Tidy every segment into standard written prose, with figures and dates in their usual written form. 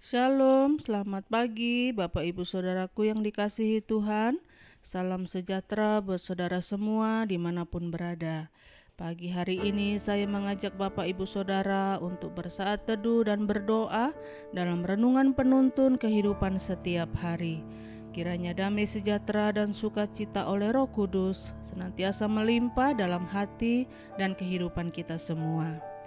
Shalom, selamat pagi Bapak Ibu Saudaraku yang dikasihi Tuhan. Salam sejahtera buat saudara semua dimanapun berada. Pagi hari ini saya mengajak Bapak Ibu Saudara untuk bersaat teduh dan berdoa dalam renungan penuntun kehidupan setiap hari. Kiranya damai sejahtera dan sukacita oleh Roh Kudus senantiasa melimpah dalam hati dan kehidupan kita semua.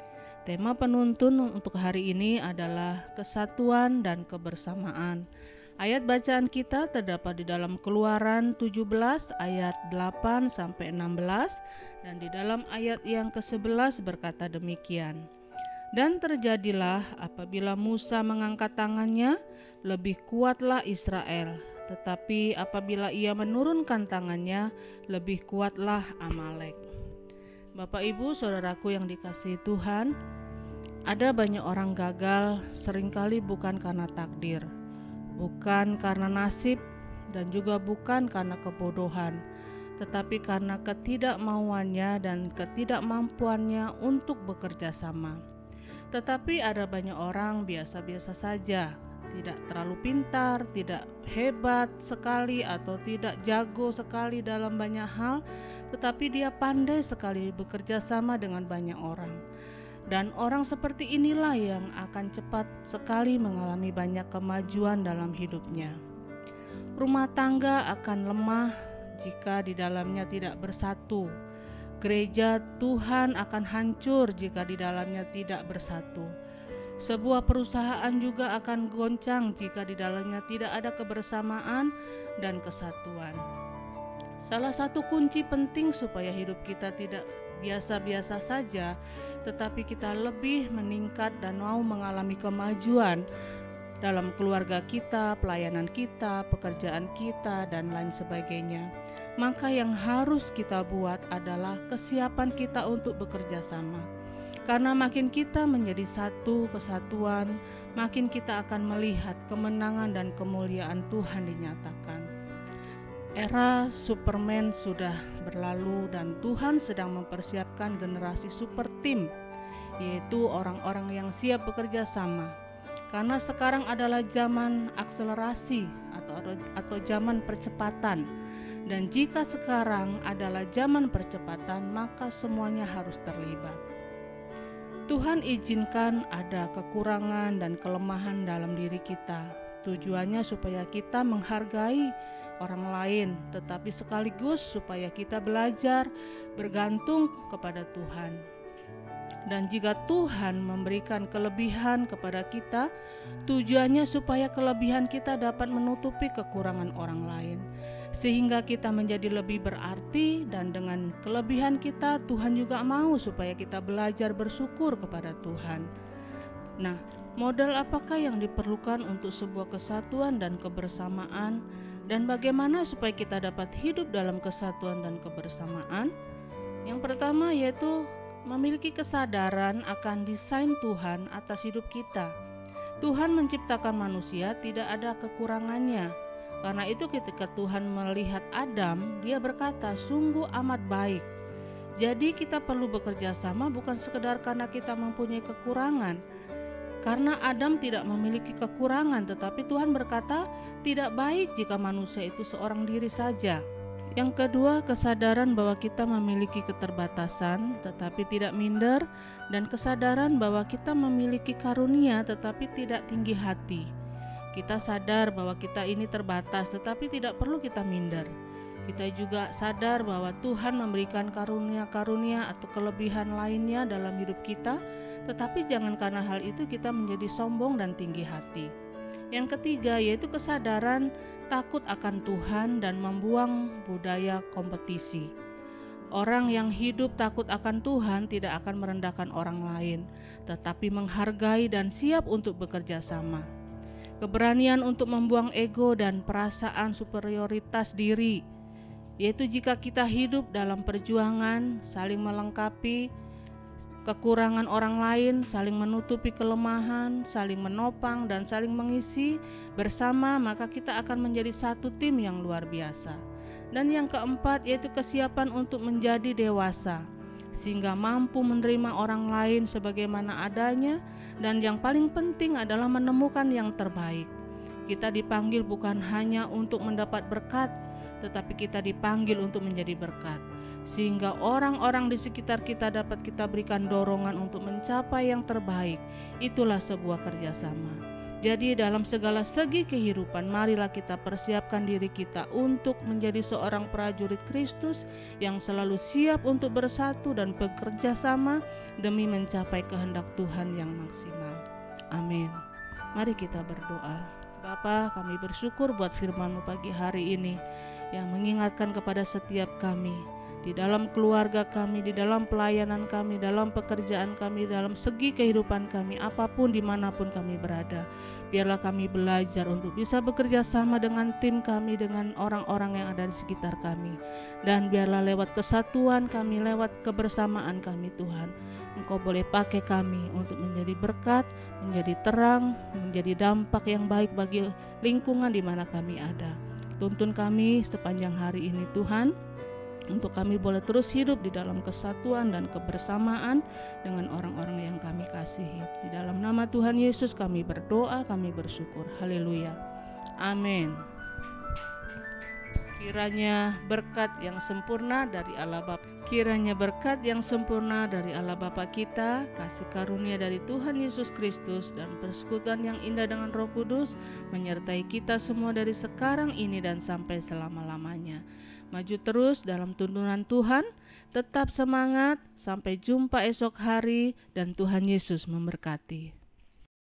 Tema penuntun untuk hari ini adalah kesatuan dan kebersamaan. Ayat bacaan kita terdapat di dalam Keluaran 17 ayat 8 sampai 16 dan di dalam ayat yang ke-11 berkata demikian. Dan terjadilah apabila Musa mengangkat tangannya, lebih kuatlah Israel, tetapi apabila ia menurunkan tangannya, lebih kuatlah Amalek. Bapak Ibu Saudaraku yang dikasihi Tuhan, ada banyak orang gagal seringkali bukan karena takdir, bukan karena nasib, dan juga bukan karena kebodohan, tetapi karena ketidakmauannya dan ketidakmampuannya untuk bekerja sama. Tetapi ada banyak orang biasa-biasa saja, tidak terlalu pintar, tidak hebat sekali atau tidak jago sekali dalam banyak hal, tetapi dia pandai sekali bekerja sama dengan banyak orang. Dan orang seperti inilah yang akan cepat sekali mengalami banyak kemajuan dalam hidupnya. Rumah tangga akan lemah jika di dalamnya tidak bersatu. Gereja Tuhan akan hancur jika di dalamnya tidak bersatu. Sebuah perusahaan juga akan goncang jika di dalamnya tidak ada kebersamaan dan kesatuan. Salah satu kunci penting supaya hidup kita tidak biasa-biasa saja, tetapi kita lebih meningkat dan mau mengalami kemajuan dalam keluarga kita, pelayanan kita, pekerjaan kita, dan lain sebagainya. Maka yang harus kita buat adalah kesiapan kita untuk bekerja sama. Karena makin kita menjadi satu kesatuan, makin kita akan melihat kemenangan dan kemuliaan Tuhan dinyatakan. Era Superman sudah berlalu dan Tuhan sedang mempersiapkan generasi super team, yaitu orang-orang yang siap bekerja sama. Karena sekarang adalah zaman akselerasi atau zaman percepatan. Dan jika sekarang adalah zaman percepatan, maka semuanya harus terlibat. Tuhan izinkan ada kekurangan dan kelemahan dalam diri kita. Tujuannya supaya kita menghargai orang lain, tetapi sekaligus supaya kita belajar bergantung kepada Tuhan. Dan jika Tuhan memberikan kelebihan kepada kita, tujuannya supaya kelebihan kita dapat menutupi kekurangan orang lain, sehingga kita menjadi lebih berarti. Dan dengan kelebihan kita, Tuhan juga mau supaya kita belajar bersyukur kepada Tuhan. Nah, modal apakah yang diperlukan untuk sebuah kesatuan dan kebersamaan, dan bagaimana supaya kita dapat hidup dalam kesatuan dan kebersamaan? Yang pertama yaitu memiliki kesadaran akan desain Tuhan atas hidup kita. Tuhan menciptakan manusia tidak ada kekurangannya. Karena itu ketika Tuhan melihat Adam, dia berkata, sungguh amat baik. Jadi kita perlu bekerja sama bukan sekedar karena kita mempunyai kekurangan. Karena Adam tidak memiliki kekurangan, tetapi Tuhan berkata tidak baik jika manusia itu seorang diri saja. Yang kedua, kesadaran bahwa kita memiliki keterbatasan tetapi tidak minder, dan kesadaran bahwa kita memiliki karunia tetapi tidak tinggi hati. Kita sadar bahwa kita ini terbatas tetapi tidak perlu kita minder. Kita juga sadar bahwa Tuhan memberikan karunia-karunia atau kelebihan lainnya dalam hidup kita, tetapi jangan karena hal itu kita menjadi sombong dan tinggi hati. Yang ketiga yaitu kesadaran takut akan Tuhan dan membuang budaya kompetisi. Orang yang hidup takut akan Tuhan tidak akan merendahkan orang lain, tetapi menghargai dan siap untuk bekerja sama. Keberanian untuk membuang ego dan perasaan superioritas diri, yaitu jika kita hidup dalam perjuangan, saling melengkapi kekurangan orang lain, saling menutupi kelemahan, saling menopang dan saling mengisi bersama, maka kita akan menjadi satu tim yang luar biasa. Dan yang keempat yaitu kesiapan untuk menjadi dewasa. sehingga mampu menerima orang lain sebagaimana adanya, dan yang paling penting adalah menemukan yang terbaik. Kita dipanggil bukan hanya untuk mendapat berkat, tetapi kita dipanggil untuk menjadi berkat, sehingga orang-orang di sekitar kita dapat kita berikan dorongan untuk mencapai yang terbaik. Itulah sebuah kerjasama. Jadi dalam segala segi kehidupan, marilah kita persiapkan diri kita untuk menjadi seorang prajurit Kristus yang selalu siap untuk bersatu dan bekerja sama demi mencapai kehendak Tuhan yang maksimal. Amin. Mari kita berdoa. Bapa, kami bersyukur buat firman-Mu pagi hari ini yang mengingatkan kepada setiap kami, di dalam keluarga kami, di dalam pelayanan kami, dalam pekerjaan kami, dalam segi kehidupan kami, apapun dimanapun kami berada. Biarlah kami belajar untuk bisa bekerja sama dengan tim kami, dengan orang-orang yang ada di sekitar kami. Dan biarlah lewat kesatuan kami, lewat kebersamaan kami Tuhan, Engkau boleh pakai kami untuk menjadi berkat, menjadi terang, menjadi dampak yang baik bagi lingkungan di mana kami ada. Tuntun kami sepanjang hari ini Tuhan, untuk kami boleh terus hidup di dalam kesatuan dan kebersamaan dengan orang-orang yang kami kasihi. Di dalam nama Tuhan Yesus kami berdoa, kami bersyukur. Haleluya. Amin. Kiranya berkat yang sempurna dari Allah Bapa, kiranya berkat yang sempurna dari Allah Bapa kita, kasih karunia dari Tuhan Yesus Kristus, dan persekutuan yang indah dengan Roh Kudus menyertai kita semua dari sekarang ini dan sampai selama-lamanya. Maju terus dalam tuntunan Tuhan, tetap semangat, sampai jumpa esok hari, dan Tuhan Yesus memberkati.